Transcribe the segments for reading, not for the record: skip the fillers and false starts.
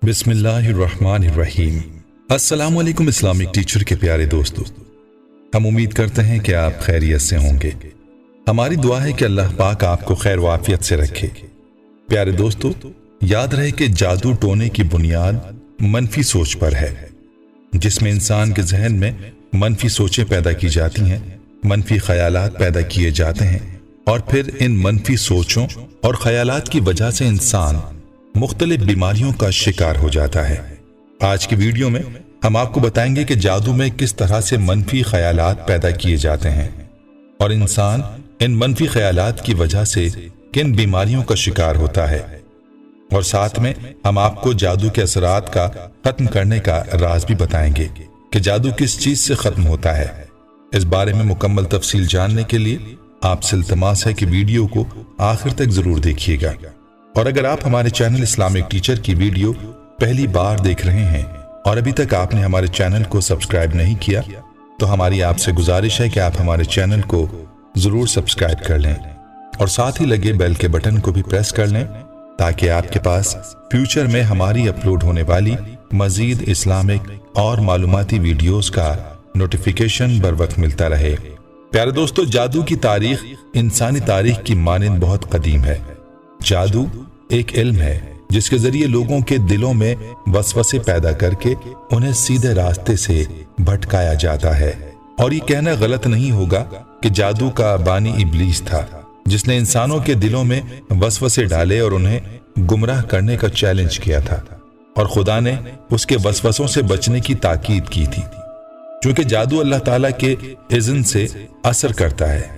बिस्मिल्लाहिर्रहमानिर्रहीम। अस्सलाम वालेकुम इस्लामिक टीचर के प्यारे दोस्तों, हम उम्मीद करते हैं कि आप खैरियत से होंगे। हमारी दुआ है कि अल्लाह पाक आपको खैर वाफियत से रखे। प्यारे दोस्तों, याद रहे कि जादू टोने की बुनियाद मनफी सोच पर है, जिसमें इंसान के जहन में मनफी सोचें पैदा की जाती हैं, मनफी ख्यालात पैदा किए जाते हैं और फिर इन मनफी सोचों और ख्यालात की वजह से इंसान मुख्तलिफ बीमारियों का शिकार हो जाता है। आज की वीडियो में हम आपको बताएंगे कि जादू में किस तरह से मनफी ख्यालात पैदा किए जाते हैं और इंसान इन मनफी ख्यालात की वजह से किन बीमारियों का शिकार होता है, और साथ में हम आपको जादू के असरात का खत्म करने का राज भी बताएंगे कि जादू किस चीज से खत्म होता है। इस बारे में मुकम्मल तफसील जानने के लिए आपसे इल्तमास है कि वीडियो को आखिर तक जरूर देखिएगा। और अगर आप हमारे चैनल इस्लामिक टीचर की वीडियो पहली बार देख रहे हैं और अभी तक आपने हमारे चैनल को सब्सक्राइब नहीं किया, तो हमारी आपसे गुजारिश है कि आप हमारे चैनल को जरूर सब्सक्राइब कर लें और साथ ही लगे बेल के बटन को भी प्रेस कर लें, ताकि आपके पास फ्यूचर में हमारी अपलोड होने वाली मजीद इस्लामिक और मालूमाती वीडियोस का नोटिफिकेशन बर वक्त मिलता रहे। प्यारे दोस्तों, जादू की तारीख इंसानी तारीख की मानिंद बहुत कदीम है। जादू एक इल्म है जिसके जरिए लोगों के दिलों में वसवसे पैदा करके उन्हें सीधे रास्ते से भटकाया जाता है। और ये कहना गलत नहीं होगा कि जादू का बानी इब्लीस था, जिसने इंसानों के दिलों में वसवसे डाले और उन्हें गुमराह करने का चैलेंज किया था, और खुदा ने उसके वसवसों से बचने की ताकीद की थी। क्योंकि जादू अल्लाह ताला के इज़्न से असर करता है।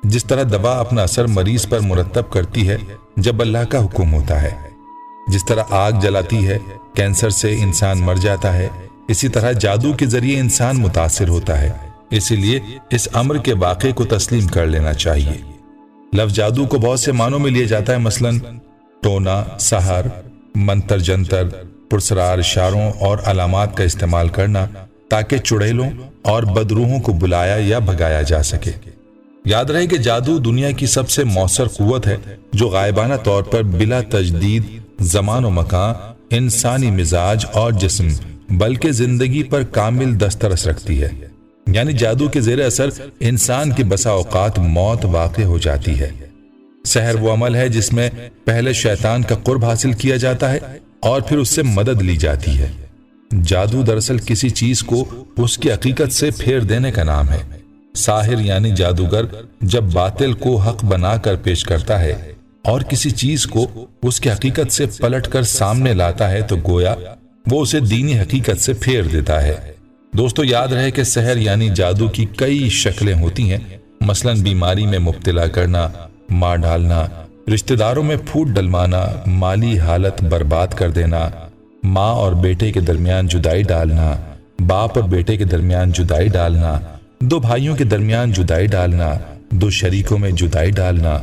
जिस तरह दवा अपना असर मरीज पर मुरतब करती है जब अल्लाह का हुक्म होता है, जिस तरह आग जलाती है, कैंसर से इंसान मर जाता है, इसी तरह जादू के जरिए इंसान मुतासिर होता है। इसीलिए इस अम्र के वाक़े को तस्लीम कर लेना चाहिए। लफ्ज़ जादू को बहुत से मानों में लिया जाता है, मसलन टोना, सहर, मंतर जंतर, पुरसरार इशारों और अलामात का इस्तेमाल करना ताकि चुड़ैलों और बदरूहों को बुलाया या भगाया जा सके। याद रहे कि जादू दुनिया की सबसे मौसर कुव्वत है जो गायबाना तौर पर बिला तजदीद ज़मान व मकान, इंसानी मिजाज और जिस्म बल्कि जिंदगी पर कामिल दस्तरस रखती है। यानी जादू के ज़ेरे असर इंसान की बसा औकात मौत वाक़ हो जाती है। सहर वो अमल है जिसमें पहले शैतान का कुर्ब हासिल किया जाता है और फिर उससे मदद ली जाती है। जादू दरअसल किसी चीज को उसकी हकीकत से फेर देने का नाम है। साहिर यानी जादूगर जब बातिल को हक बनाकर पेश करता है और किसी चीज को उसकी हकीकत से पलटकर सामने लाता है, तो गोया वो उसे दीनी हकीकत से फेर देता है। दोस्तों, याद रहे कि सहर यानी जादू की कई शक्लें होती हैं, मसलन बीमारी में मुब्तला करना, मार डालना, रिश्तेदारों में फूट डलवाना, माली हालत बर्बाद कर देना, माँ और बेटे के दरमियान जुदाई डालना, बाप और बेटे के दरमियान जुदाई डालना, दो भाइयों के दरमियान जुदाई डालना, दो शरीकों में जुदाई डालना,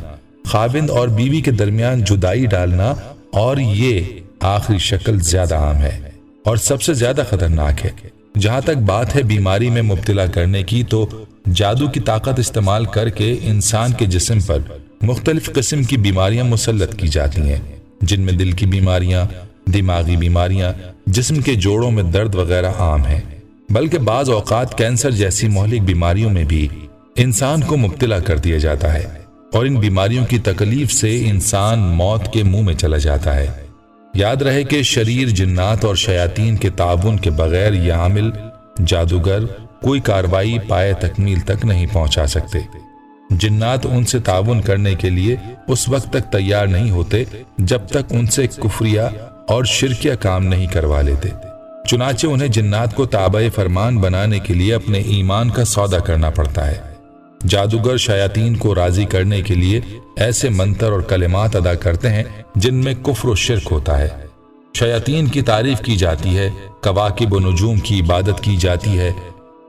खाविंद और बीवी के दरमियान जुदाई डालना, और ये आखिरी शक्ल ज्यादा आम है और सबसे ज्यादा खतरनाक है। जहां तक बात है बीमारी में मुब्तला करने की, तो जादू की ताकत इस्तेमाल करके इंसान के जिस्म पर मुख्तलिफ किस्म की बीमारियां मुसल्लत की जाती हैं, जिनमें दिल की बीमारियां, दिमागी बीमारियां, जिस्म के जोड़ों में दर्द वगैरह आम है। बल्कि बाज औकात कैंसर जैसी मोहलिक बीमारियों में भी इंसान को मुब्तला कर दिया जाता है और इन बीमारियों की तकलीफ से इंसान मौत के मुंह में चला जाता है। याद रहे कि शरीर, जिन्नात और शयातीन के ताउन के बगैर ये आमिल जादूगर कोई कार्रवाई पाए तकमील तक नहीं पहुंचा सकते। जिन्नात उनसे ताउन करने के लिए उस वक्त तक तैयार नहीं होते जब तक उनसे कुफरिया और शिरकिया काम नहीं करवा लेते। चुनाचे उन्हें जिन्नात को ताबे फरमान बनाने के लिए अपने ईमान का सौदा करना पड़ता है। जादूगर शयातीन को राजी करने के लिए ऐसे मंतर और कलिमात अदा करते हैं जिनमें कुफ्र और शिर्क होता है। शयातीन की तारीफ की जाती है, कवाकिब व नुजूम की इबादत की जाती है।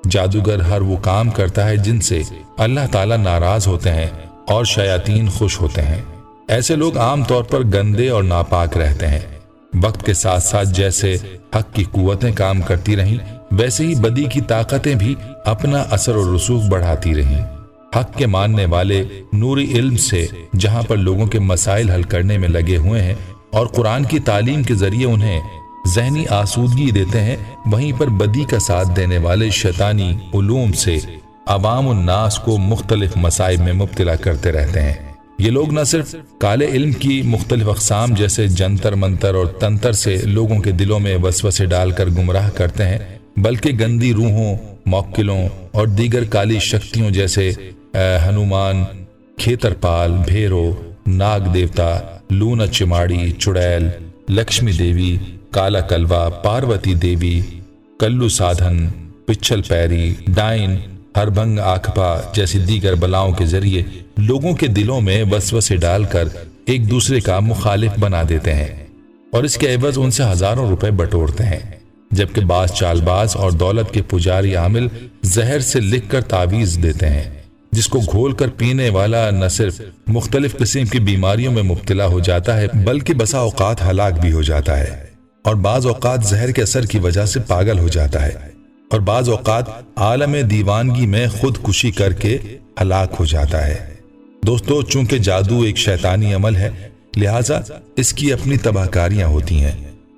जादूगर हर वो काम करता है जिनसे अल्लाह ताला नाराज होते हैं और शयातीन खुश होते हैं। ऐसे लोग आम तौर पर गंदे और नापाक रहते हैं। वक्त के साथ साथ जैसे हक की कुव्वतें काम करती रहीं, वैसे ही बदी की ताकतें भी अपना असर और रसूख बढ़ाती रहीं। हक के मानने वाले नूरी इल्म से जहां पर लोगों के मसाइल हल करने में लगे हुए हैं और कुरान की तालीम के जरिए उन्हें ذہنی آسودگی دیتے ہیں، وہیں پر بدی کا ساتھ دینے والے شیطانی علوم سے عوام الناس کو مختلف مصائب میں مبتلا کرتے رہتے ہیں۔ یہ لوگ نہ صرف کالے علم کی مختلف اقسام جیسے جنتر منتر اور تنتر سے لوگوں کے دلوں میں وسوسے ڈال کر گمراہ کرتے ہیں، بلکہ گندی روحوں، موکلوں اور دیگر کالی شکتیوں جیسے ہنومان، کھیترپال، بھیرو، ناگ دیوتا، لونا چماڑی، چڑیل، لکشمی دیوی، کالا کلوا، پاروتی دیوی، کلو سادھن، پچھل پیری، ڈائن، ہربھنگ آکھپا جیسی دیگر بلاؤں کے ذریعے لوگوں کے دلوں میں وسوسے ڈال کر ایک دوسرے کا مخالف بنا دیتے ہیں اور اس کے عوض ان سے ہزاروں روپے بٹورتے ہیں، جبکہ بعض چال باز اور دولت کے پجاری عامل زہر سے لکھ کر تعویذ دیتے ہیں، جس کو گھول کر پینے والا نہ صرف مختلف قسم کی بیماریوں میں مبتلا ہو جاتا ہے بلکہ بسا اوقات ہلاک بھی ہو جاتا ہے، اور بعض اوقات زہر کے اثر کی وجہ سے پاگل ہو جاتا ہے، اور بعض اوقات عالم دیوانگی میں خودکشی کر کے ہلاک ہو جاتا ہے۔ دوستو، چونکہ جادو ایک شیطانی عمل ہے، لہٰذا اس کی اپنی تباہ کاریاں ہوتی ہیں۔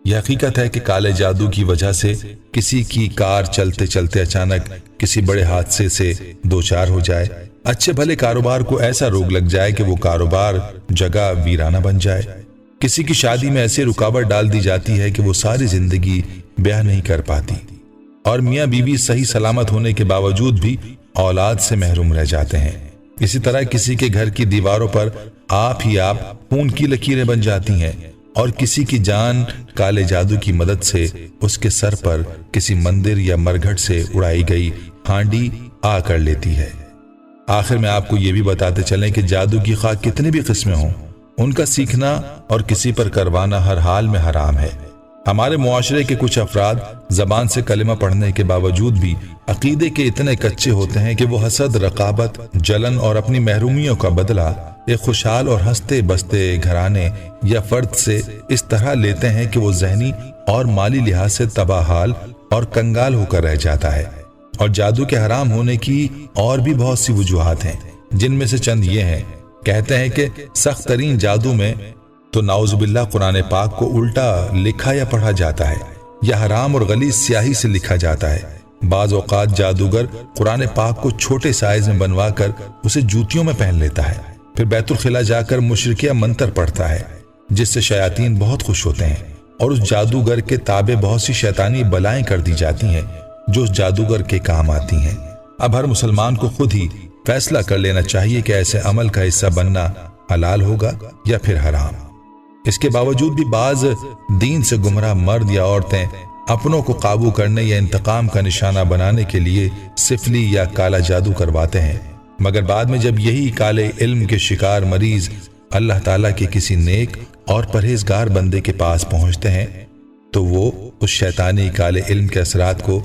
یہ حقیقت ہے کہ کالے جادو کی وجہ سے کسی کی کار چلتے چلتے اچانک کسی بڑے حادثے سے دوچار ہو جائے، اچھے بھلے کاروبار کو ایسا روگ لگ جائے کہ وہ کاروبار جگہ ویرانہ بن جائے، کسی کی شادی میں ایسی رکاوٹ ڈال دی جاتی ہے کہ وہ ساری زندگی بیاہ نہیں کر پاتی، اور میاں بیوی صحیح سلامت ہونے کے باوجود بھی اولاد سے محروم رہ جاتے ہیں۔ اسی طرح کسی کے گھر کی دیواروں پر آپ ہی آپ خون کی لکیریں بن جاتی ہیں، اور کسی کی جان کالے جادو کی مدد سے اس کے سر پر کسی مندر یا مرگھٹ سے اڑائی گئی ہانڈی آ کر لیتی ہے۔ آخر میں آپ کو یہ بھی بتاتے چلیں کہ جادو کی خواہ کتنی بھی قسمیں ہوں، ان کا سیکھنا اور کسی پر کروانا ہر حال میں حرام ہے۔ ہمارے معاشرے کے کچھ افراد زبان سے کلمہ پڑھنے کے باوجود بھی عقیدے کے اتنے کچے ہوتے ہیں کہ وہ حسد، رقابت، جلن اور اپنی محرومیوں کا بدلہ ایک خوشحال اور ہنستے بستے گھرانے یا فرد سے اس طرح لیتے ہیں کہ وہ ذہنی اور مالی لحاظ سے تباہ حال اور کنگال ہو کر رہ جاتا ہے۔ اور جادو کے حرام ہونے کی اور بھی بہت سی وجوہات ہیں، جن میں سے چند یہ ہیں۔ کہتے ہیں کہ سخت ترین جادو میں تو نعوذ باللہ قرآن پاک کو الٹا لکھا یا پڑھا جاتا ہے، یا حرام اور غلیظ سیاہی سے لکھا جاتا ہے۔ بعض اوقات جادوگر قرآن پاک کو چھوٹے سائز میں بنوا کر اسے جوتیوں میں پہن لیتا ہے، پھر بیت الخلا جا کر مشرکیہ منتر پڑھتا ہے، جس سے شیاطین بہت خوش ہوتے ہیں، اور اس جادوگر کے تابع بہت سی شیطانی بلائیں کر دی جاتی ہیں جو اس جادوگر کے کام آتی ہیں۔ اب ہر مسلمان کو خود ہی فیصلہ کر لینا چاہیے کہ ایسے عمل کا حصہ بننا حلال ہوگا یا پھر حرام۔ اس کے باوجود بھی بعض دین سے گمراہ مرد یا عورتیں اپنوں کو قابو کرنے یا انتقام کا نشانہ بنانے کے لیے سفلی یا کالا جادو کرواتے ہیں، مگر بعد میں جب یہی کالے علم کے شکار مریض اللہ تعالیٰ کے کسی نیک اور پرہیزگار بندے کے پاس پہنچتے ہیں تو وہ اس شیطانی کالے علم کے اثرات کو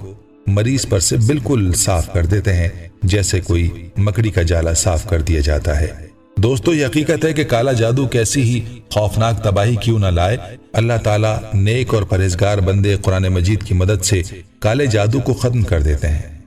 مریض پر سے بالکل صاف کر دیتے ہیں، جیسے کوئی مکڑی کا جالا صاف کر دیا جاتا ہے۔ دوستو، یہ حقیقت ہے کہ کالا جادو کیسی ہی خوفناک تباہی کیوں نہ لائے، اللہ تعالیٰ نیک اور پرہیزگار بندے قرآن مجید کی مدد سے کالے جادو کو ختم کر دیتے ہیں۔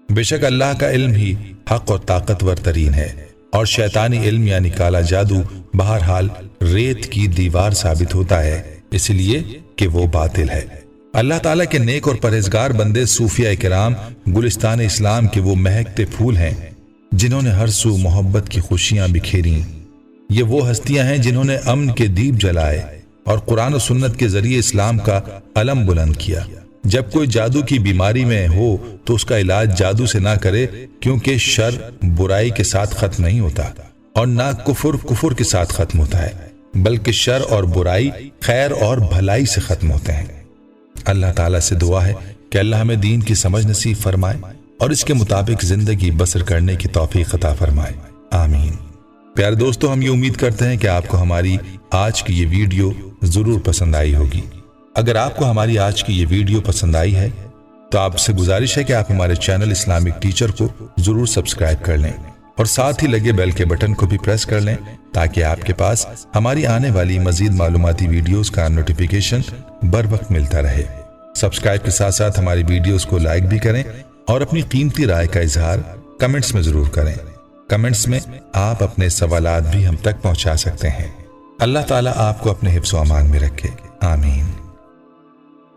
بے شک اللہ کا علم ہی حق اور طاقتور ترین ہے، اور شیطانی علم یعنی کالا جادو بہرحال ریت کی دیوار ثابت ہوتا ہے، اس لیے کہ وہ باطل ہے۔ اللہ تعالیٰ کے نیک اور پرہیزگار بندے صوفیاء کرام گلستان اسلام کے وہ مہکتے پھول ہیں جنہوں نے ہر سو محبت کی خوشیاں بکھیریں۔ یہ وہ ہستیاں ہیں جنہوں نے امن کے دیپ جلائے اور قرآن و سنت کے ذریعے اسلام کا علم بلند کیا۔ جب کوئی جادو کی بیماری میں ہو تو اس کا علاج جادو سے نہ کرے، کیونکہ شر برائی کے ساتھ ختم نہیں ہوتا، اور نہ کفر کے ساتھ ختم ہوتا ہے، بلکہ شر اور برائی خیر اور بھلائی سے ختم ہوتے ہیں۔ اللہ تعالیٰ سے دعا ہے کہ اللہ ہمیں دین کی سمجھ نصیب فرمائے اور اس کے مطابق زندگی بسر کرنے کی توفیق عطا فرمائے، آمین۔ پیارے دوستو، ہم یہ امید کرتے ہیں کہ آپ کو ہماری آج کی یہ ویڈیو ضرور پسند آئی ہوگی۔ اگر آپ کو ہماری آج کی یہ ویڈیو پسند آئی ہے تو آپ سے گزارش ہے کہ آپ ہمارے چینل اسلامک ٹیچر کو ضرور سبسکرائب کر لیں اور ساتھ ہی لگے بیل کے بٹن کو بھی پریس کر لیں تاکہ آپ کے پاس ہماری آنے والی مزید معلوماتی ویڈیوز کا نوٹیفیکیشن بر وقت ملتا رہے۔ سبسکرائب کے ساتھ ساتھ ہماری ویڈیوز کو لائک بھی کریں اور اپنی قیمتی رائے کا اظہار کمنٹس میں ضرور کریں۔ کمنٹس میں آپ اپنے سوالات بھی ہم تک پہنچا سکتے ہیں۔ اللہ تعالیٰ آپ کو اپنے حفظ و امان میں رکھے، آمین۔